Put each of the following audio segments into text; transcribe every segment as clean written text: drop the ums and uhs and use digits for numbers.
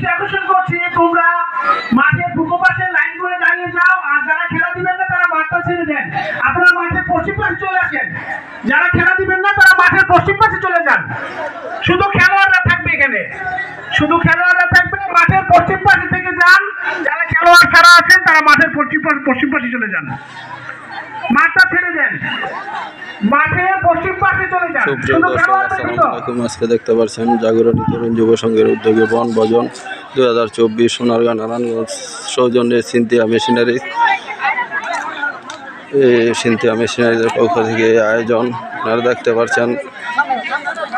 দৃষ্টি আকর্ষণ করছি, তোমরা মাঠের পূর্ব পাশে লাইন করে দাঁড়িয়ে যাও, আর যারা খেলা দিবেন না তারা মাঠটা ছেড়ে দেন। আপনারা মাঠের পশ্চিম পাশে চলে আসেন। যারা খেলা দিবেন না তারা মাঠের পশ্চিম পাশে চলে যান। শুধু খেলোয়াড়রা থাকবে এখানে, শুধু খেলোয়াড়রা থাকবে, মাঠের পশ্চিম পাশে থেকে যান। যারা খেলোয়াড় ছাড়া আছেন তারা মাঠের পশ্চিম পাশে চলে যান, মাঠটা ছেড়ে দেন, মাঠের পশ্চিম পাশে চলে যান। আজকে দেখতে পাচ্ছেন জাগরণী তরুণ যুব সংঘের উদ্যোগে বনভোজন 2024 সোনারগাঁ নারায়ণগঞ্জ সৌজন্যে সিনথিয়া মেশিনারি, সিনথিয়া মেশিনারিদের পক্ষ থেকে আয়োজন। আপনারা দেখতে পাচ্ছেন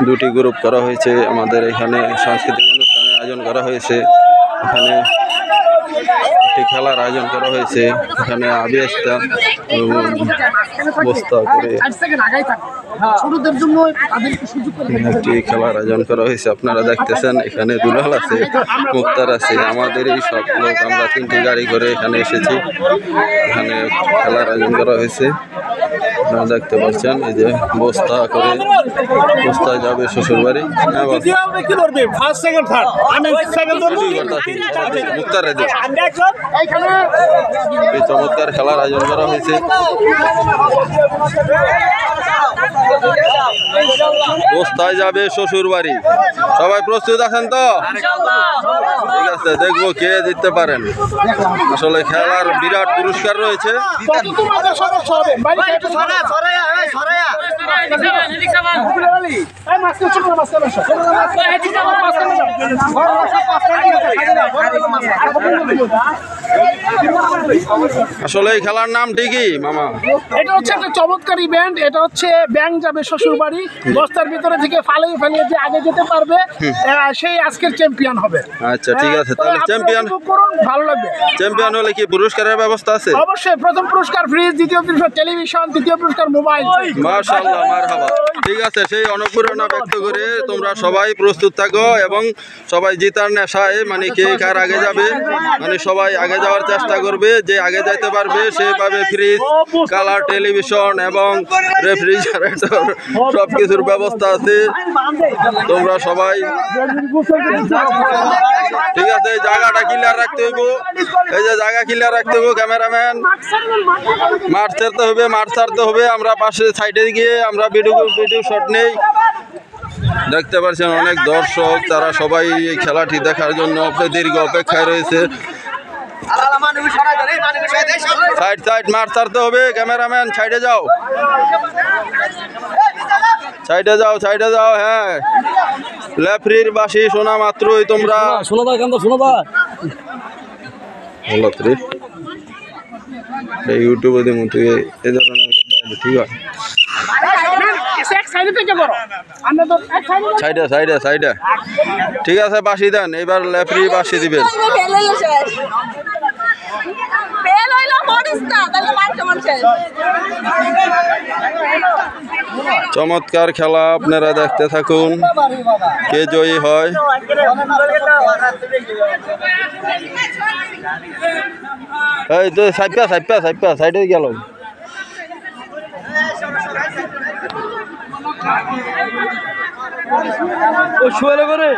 দুটি গ্রুপ করা হয়েছে। আমাদের এখানে সাংস্কৃতিক অনুষ্ঠানের আয়োজন করা হয়েছে, এখানে একটি খেলার আয়োজন করা হয়েছে। এখানে আবিয়াস্তা বস্তা করে একটি খেলার আয়োজন করা হয়েছে। আপনারা দেখতেছেন এখানে দুলাল আছে, মুক্তার আছে, আমাদের এই সব লোক আমরা 3টি গাড়ি করে এখানে এসেছি। এখানে খেলার আয়োজন করা হয়েছে। আপনারা দেখতে পাচ্ছেন এই যে বস্তা করে, বস্তায় যাবে শ্বশুর বাড়ি। এই চমৎকার খেলার আয়োজন করা হয়েছে। বস্তায় যাবে শ্বশুর বাড়ি। সবাই প্রস্তুত আছেন তো? ঠিক আছে, দেখবো কে জিততে পারেন। আসলে খেলার বিরাট পুরস্কার রয়েছে। আসলে এই খেলার নাম ঠিকই মামা, এটা হচ্ছে একটা চমৎকার ইভেন্ট। এটা হচ্ছে ব্যাংক যাবে শ্বশুর বাড়ি, বস্তার ভিতরে থেকে ফালিয়ে ফালিয়ে যে আগে যেতে পারবে সেই আজকের চ্যাম্পিয়ন হবে। আচ্ছা ঠিক আছে, তাহলে চ্যাম্পিয়ন করুন, ভালো লাগবে। চ্যাম্পিয়ন হলে কি পুরস্কারের ব্যবস্থা আছে? অবশ্যই, প্রথম পুরস্কার ফ্রিজ, দ্বিতীয় পুরস্কার টেলিভিশন, তৃতীয় পুরস্কার মোবাইল। মাশাআল্লাহ, মারহাবা। ঠিক আছে, সেই অনুপ্রেরণা ব্যক্ত করে তোমরা সবাই প্রস্তুত থাকো এবং সবাই জিতার নেশায়, মানে কে কার আগে যাবে, মানে সবাই আগে যাওয়ার চেষ্টা করবে। যে আগে যাইতে পারবে সে পাবে ফ্রিজ, কালার টেলিভিশন এবং রেফ্রিজারেটর, সব কিছুর ব্যবস্থা আছে। তোমরা সবাই ঠিক আছে, এই জায়গাটা ক্লিয়ার রাখতে হইব, এই যে জায়গা ক্লিয়ার রাখতে হইব। ক্যামেরাম্যান মাঠ ছাড়তে হবে, মাঠ ছাড়তে হবে। আমরা পাশে সাইডে গিয়ে আমরা ভিডিও শট নেই। দেখতে পাচ্ছেন অনেক দর্শক, তারা সবাই এই খেলাটি দেখার জন্য দীর্ঘ অপেক্ষায় রয়েছে। সাইড সাইড মাঠ ছাড়তে হবে। ক্যামেরাম্যান সাইডে যাও, সাইডে যাও, সাইডে যাও। হ্যাঁ, লেফরির বাঁশি শোনা মাত্রই তোমরা ইউটিউবে দিব তুই এই ধরনের ঠিক আছে। সাইডে সাইডে সাইডে ঠিক আছে, বাঁশি দেন। এবার লেফরি বাঁশি দিবেন। চমৎকার খেলা, আপনারা দেখতে থাকুন কে জয়ী হয়। এই তো সাইপা সাইপা সাইপা সাইডে গেল। ও শুয়ালে করে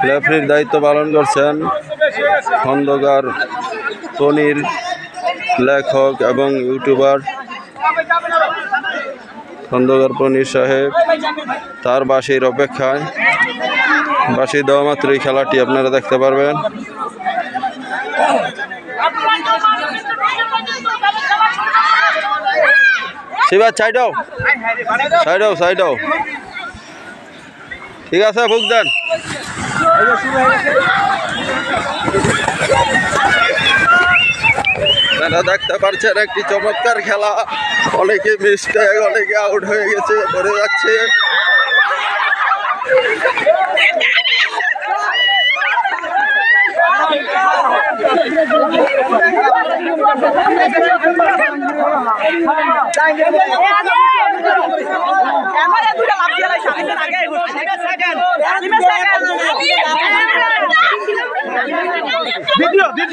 রেফারির দায়িত্ব পালন করছেন খন্দকার তনির, লেখক এবং ইউটিউবার খন্দকার পনির সাহেব। তার বাঁশির অপেক্ষায়, বাঁশি দেওয়া মাত্রই খেলাটি আপনারা দেখতে পারবেন। শিবাজ সাইডাও, সাইডাও, সাইডাও। ঠিক আছে, ভোগ দেন। আপনারা দেখতে পাচ্ছেন একটি চমৎকার খেলা। অনেকে মিস্টেক, অনেকে আউট হয়ে গেছে, পড়ে যাচ্ছে।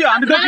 আপনার